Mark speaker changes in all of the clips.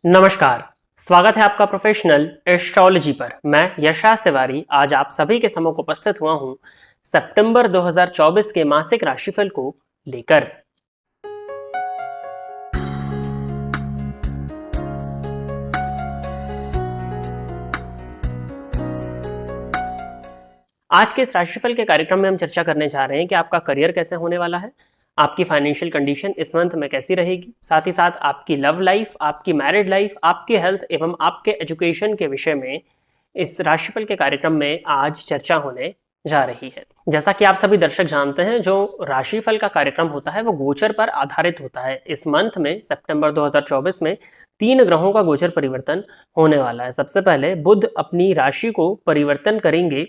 Speaker 1: नमस्कार। स्वागत है आपका प्रोफेशनल एस्ट्रोलॉजी पर। मैं यशराज तिवारी आज आप सभी के सम्मुख उपस्थित हुआ हूं सितंबर 2024 के मासिक राशिफल को लेकर। आज के इस राशिफल के कार्यक्रम में हम चर्चा करने जा रहे हैं कि आपका करियर कैसे होने वाला है, आपकी फाइनेंशियल कंडीशन इस मंथ में कैसी रहेगी, साथ ही साथ आपकी लव लाइफ, आपकी मैरिड लाइफ, आपकी हेल्थ एवं आपके एजुकेशन के विषय में इस राशिफल के कार्यक्रम में आज चर्चा होने जा रही है। जैसा कि आप सभी दर्शक जानते हैं, जो राशिफल का कार्यक्रम होता है वो गोचर पर आधारित होता है। इस मंथ में सितंबर 2024 में 3 ग्रहों का गोचर परिवर्तन होने वाला है। सबसे पहले बुध अपनी राशि को परिवर्तन करेंगे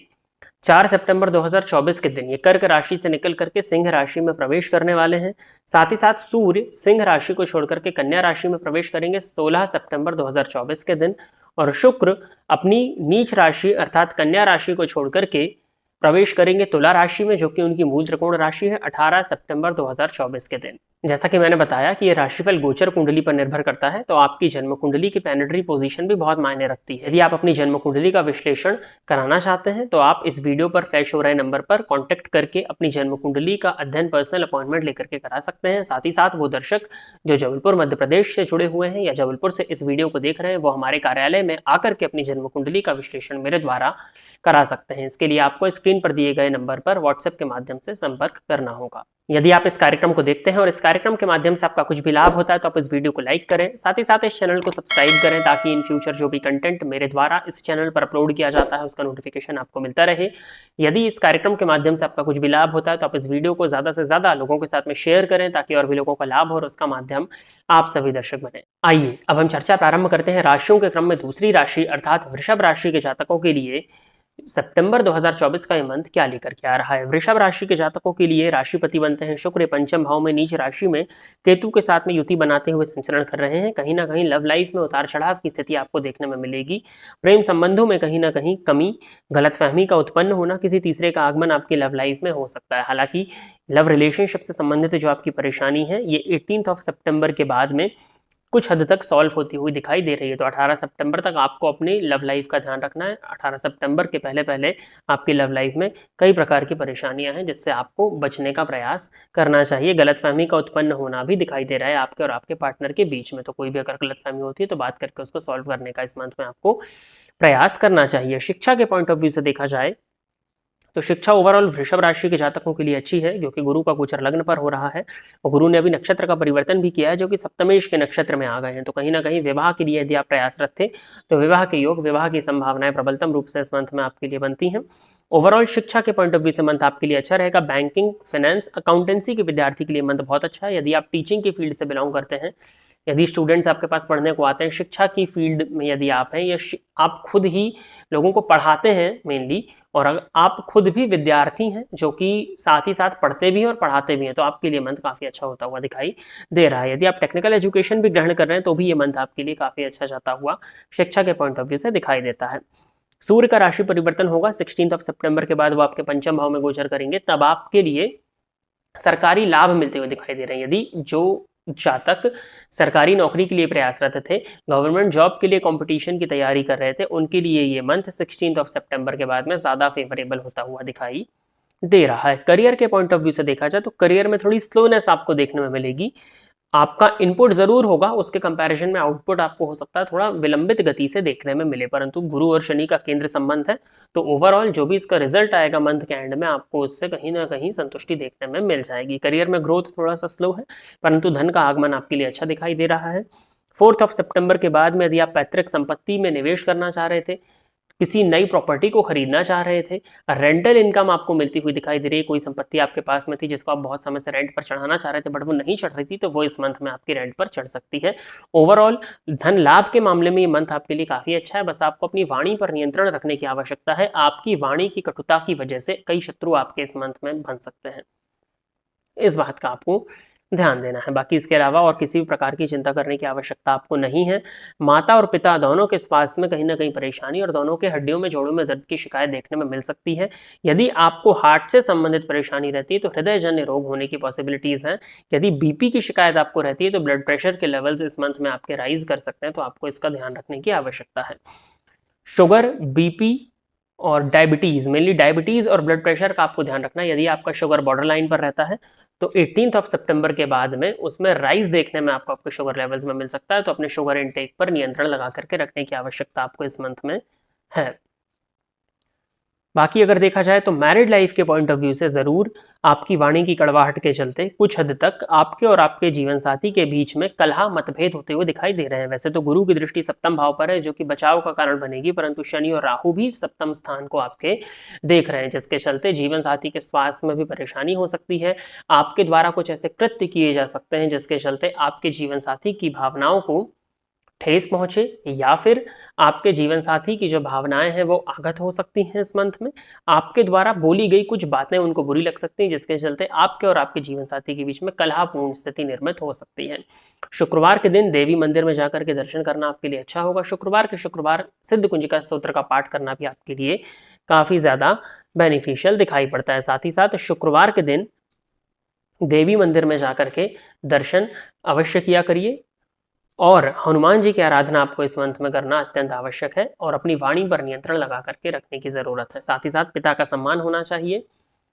Speaker 1: 4 सितंबर 2024 के दिन। ये कर्क राशि से निकल करके सिंह राशि में प्रवेश करने वाले हैं। साथ ही साथ सूर्य सिंह राशि को छोड़कर के कन्या राशि में प्रवेश करेंगे 16 सितंबर 2024 के दिन, और शुक्र अपनी नीच राशि अर्थात कन्या राशि को छोड़कर के प्रवेश करेंगे तुला राशि में, जो कि उनकी मूल त्रिकोण राशि है, 18 सितंबर 2024 के दिन। जैसा कि मैंने बताया कि यह राशिफल गोचर कुंडली पर निर्भर करता है, तो आपकी जन्म कुंडली की प्लैनेटरी पोजीशन भी बहुत मायने रखती है। यदि आप अपनी जन्म कुंडली का विश्लेषण कराना चाहते हैं तो आप इस वीडियो पर फ्लैश हो रहे नंबर पर कॉन्टेक्ट करके अपनी जन्म कुंडली का अध्ययन पर्सनल अपॉइंटमेंट लेकर के करा सकते हैं। साथ ही साथ वो दर्शक जो जबलपुर मध्य प्रदेश से जुड़े हुए हैं या जबलपुर से इस वीडियो को देख रहे हैं, वो हमारे कार्यालय में आकर के अपनी जन्म कुंडली का विश्लेषण मेरे द्वारा करा सकते हैं। इसके लिए आपको स्क्रीन पर दिए गए नंबर पर व्हाट्सएप के माध्यम से संपर्क करना होगा। यदि आप इस कार्यक्रम को देखते हैं और इस कार्यक्रम के माध्यम से आपका कुछ भी लाभ होता है तो आप इस वीडियो को लाइक करें, साथ ही साथ इस चैनल को सब्सक्राइब करें, ताकि इन फ्यूचर जो भी कंटेंट मेरे द्वारा इस चैनल पर अपलोड किया जाता है उसका नोटिफिकेशन आपको मिलता रहे। यदि इस कार्यक्रम के माध्यम से आपका कुछ भी लाभ होता है तो आप इस वीडियो को ज्यादा से ज्यादा लोगों के साथ में शेयर करें, ताकि और भी लोगों का लाभ हो और उसका माध्यम आप सभी दर्शक बने। आइए अब हम चर्चा प्रारंभ करते हैं राशियों के क्रम में दूसरी राशि अर्थात वृषभ राशि के जातकों के लिए सितंबर 2024 का ये मंथ क्या लेकर के आ रहा है। वृषभ राशि के जातकों के लिए राशिपति बनते हैं शुक्र, पंचम भाव में नीच राशि में केतु के साथ में युति बनाते हुए संचरण कर रहे हैं। कहीं ना कहीं लव लाइफ में उतार चढ़ाव की स्थिति आपको देखने में मिलेगी। प्रेम संबंधों में कहीं ना कहीं कमी, गलतफहमी का उत्पन्न होना, किसी तीसरे का आगमन आपकी लव लाइफ में हो सकता है। हालांकि लव रिलेशनशिप से संबंधित जो आपकी परेशानी है ये 18 सितंबर के बाद में कुछ हद तक सॉल्व होती हुई दिखाई दे रही है। तो 18 सितंबर तक आपको अपनी लव लाइफ का ध्यान रखना है। 18 सितंबर के पहले पहले आपकी लव लाइफ में कई प्रकार की परेशानियां हैं जिससे आपको बचने का प्रयास करना चाहिए। गलतफहमी का उत्पन्न होना भी दिखाई दे रहा है आपके और आपके पार्टनर के बीच में। तो कोई भी अगर गलतफहमी होती है तो बात करके उसको सॉल्व करने का इस मंथ में आपको प्रयास करना चाहिए। शिक्षा के पॉइंट ऑफ व्यू से देखा जाए तो शिक्षा ओवरऑल वृषभ राशि के जातकों के लिए अच्छी है, क्योंकि गुरु का गोचर लग्न पर हो रहा है और गुरु ने अभी नक्षत्र का परिवर्तन भी किया है, जो कि सप्तमेश के नक्षत्र में आ गए हैं। तो कहीं ना कहीं विवाह के लिए यदि आप प्रयासरत थे तो विवाह के योग, विवाह की संभावनाएं प्रबलतम रूप से इस मंथ में आपके लिए बनती हैं। ओवरऑल शिक्षा के पॉइंट ऑफ व्यू से मंथ आपके लिए अच्छा रहेगा। बैंकिंग, फाइनेंस, अकाउंटेंसी के विद्यार्थी के लिए मंथ बहुत अच्छा है। यदि आप टीचिंग की फील्ड से बिलोंग करते हैं, यदि स्टूडेंट्स आपके पास पढ़ने को आते हैं, शिक्षा की फील्ड में यदि आप हैं या आप खुद ही लोगों को पढ़ाते हैं मेनली, और अगर आप खुद भी विद्यार्थी हैं जो कि साथ ही साथ पढ़ते भी हैं और पढ़ाते भी हैं, तो आपके लिए मंथ काफ़ी अच्छा होता हुआ दिखाई दे रहा है। यदि आप टेक्निकल एजुकेशन भी ग्रहण कर रहे हैं तो भी ये मंथ आपके लिए काफ़ी अच्छा जाता हुआ शिक्षा के पॉइंट ऑफ व्यू से दिखाई देता है। सूर्य का राशि परिवर्तन होगा 16 सितंबर के बाद, वो आपके पंचम भाव में गोचर करेंगे, तब आपके लिए सरकारी लाभ मिलते हुए दिखाई दे रहे हैं। यदि जो जातक सरकारी नौकरी के लिए प्रयासरत थे, गवर्नमेंट जॉब के लिए कंपटीशन की तैयारी कर रहे थे, उनके लिए ये मंथ 16 सितंबर के बाद में ज्यादा फेवरेबल होता हुआ दिखाई दे रहा है। करियर के पॉइंट ऑफ व्यू से देखा जाए तो करियर में थोड़ी स्लोनेस आपको देखने में मिलेगी। आपका इनपुट जरूर होगा, उसके कंपैरिजन में आउटपुट आपको हो सकता है थोड़ा विलंबित गति से देखने में मिले, परंतु गुरु और शनि का केंद्र संबंध है, तो ओवरऑल जो भी इसका रिजल्ट आएगा मंथ के एंड में आपको उससे कहीं ना कहीं संतुष्टि देखने में मिल जाएगी। करियर में ग्रोथ थोड़ा सा स्लो है, परंतु धन का आगमन आपके लिए अच्छा दिखाई दे रहा है। 4 सितंबर के बाद में यदि आप पैतृक संपत्ति में निवेश करना चाह रहे थे, किसी नई प्रॉपर्टी को खरीदना चाह रहे थे, रेंटल इनकम आपको मिलती हुई दिखाई दे रही है, कोई संपत्ति आपके पास में थी जिसको आप बहुत समय से रेंट पर चढ़ाना चाह रहे थे बट वो नहीं चढ़ रही थी, तो वो इस मंथ में आपकी रेंट पर चढ़ सकती है। ओवरऑल धन लाभ के मामले में ये मंथ आपके लिए काफी अच्छा है। बस आपको अपनी वाणी पर नियंत्रण रखने की आवश्यकता है। आपकी वाणी की कटुता की वजह से कई शत्रु आपके इस मंथ में बन सकते हैं, इस बात का आपको ध्यान देना है। बाकी इसके अलावा और किसी भी प्रकार की चिंता करने की आवश्यकता आपको नहीं है। माता और पिता दोनों के स्वास्थ्य में कहीं ना कहीं परेशानी और दोनों के हड्डियों में जोड़ों में दर्द की शिकायत देखने में मिल सकती है। यदि आपको हार्ट से संबंधित परेशानी रहती है तो हृदय जन्य रोग होने की पॉसिबिलिटीज हैं। यदि बीपी की शिकायत आपको रहती है तो ब्लड प्रेशर के लेवल्स इस मंथ में आपके राइज कर सकते हैं, तो आपको इसका ध्यान रखने की आवश्यकता है। शुगर, बीपी और डायबिटीज, मेनली डायबिटीज और ब्लड प्रेशर का आपको ध्यान रखना है। यदि आपका शुगर बॉर्डर लाइन पर रहता है तो 18 सितंबर के बाद में उसमें राइज देखने में आपको आपके शुगर लेवल्स में मिल सकता है, तो अपने शुगर इनटेक पर नियंत्रण लगा करके रखने की आवश्यकता आपको इस मंथ में है। बाकी अगर देखा जाए तो मैरिड लाइफ के पॉइंट ऑफ व्यू से जरूर आपकी वाणी की कड़वाहट के चलते कुछ हद तक आपके और आपके जीवन साथी के बीच में कलह मतभेद होते हुए दिखाई दे रहे हैं। वैसे तो गुरु की दृष्टि सप्तम भाव पर है जो कि बचाव का कारण बनेगी, परंतु शनि और राहु भी सप्तम स्थान को आपके देख रहे हैं, जिसके चलते जीवन साथी के स्वास्थ्य में भी परेशानी हो सकती है। आपके द्वारा कुछ ऐसे कृत्य किए जा सकते हैं जिसके चलते आपके जीवन साथी की भावनाओं को ठेस पहुंचे, या फिर आपके जीवन साथी की जो भावनाएं हैं वो आघात हो सकती हैं। इस मंथ में आपके द्वारा बोली गई कुछ बातें उनको बुरी लग सकती हैं, जिसके चलते आपके और आपके जीवन साथी के बीच में कलहपूर्ण स्थिति निर्मित हो सकती है। शुक्रवार के दिन देवी मंदिर में जाकर के दर्शन करना आपके लिए अच्छा होगा। शुक्रवार के शुक्रवार सिद्ध कुंजिका स्तोत्र का पाठ करना भी आपके लिए काफी ज्यादा बेनिफिशियल दिखाई पड़ता है। साथ ही साथ शुक्रवार के दिन देवी मंदिर में जाकर के दर्शन अवश्य किया करिए और हनुमान जी की आराधना आपको इस मंथ में करना अत्यंत आवश्यक है और अपनी वाणी पर नियंत्रण लगा करके रखने की जरूरत है। साथ ही साथ पिता का सम्मान होना चाहिए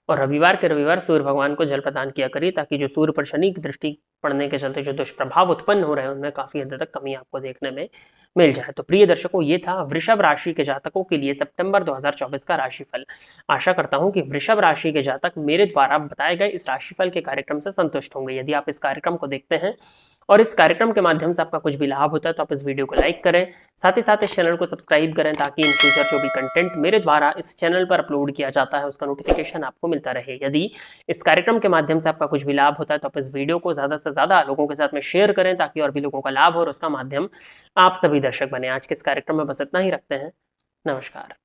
Speaker 1: और रविवार के रविवार सूर्य भगवान को जल प्रदान किया करिए, ताकि जो सूर्य पर शनि की दृष्टि पड़ने के चलते जो दुष्प्रभाव उत्पन्न हो रहे हैं उनमें काफी हद तक कमी आपको देखने में मिल जाए। तो प्रिय दर्शकों, ये था वृषभ राशि के जातकों के लिए सितंबर 2024 का राशिफल। आशा करता हूं कि वृषभ राशि के जातक मेरे द्वारा बताए गए इस राशिफल के कार्यक्रम से संतुष्ट होंगे। यदि आप इस कार्यक्रम को देखते हैं और इस कार्यक्रम के माध्यम से आपका कुछ भी लाभ होता है तो आप इस वीडियो को लाइक करें, साथ ही साथ इस चैनल को सब्सक्राइब करें, ताकि इन फ्यूचर जो भी कंटेंट मेरे द्वारा इस चैनल पर अपलोड किया जाता है उसका नोटिफिकेशन आपको मिलता रहे। यदि इस कार्यक्रम के माध्यम से आपका कुछ भी लाभ होता है तो आप इस वीडियो को ज़्यादा से ज़्यादा लोगों के साथ में शेयर करें, ताकि और भी लोगों का लाभ हो और उसका माध्यम आप सभी दर्शक बने। आज के इस कार्यक्रम में बस इतना ही रखते हैं। नमस्कार।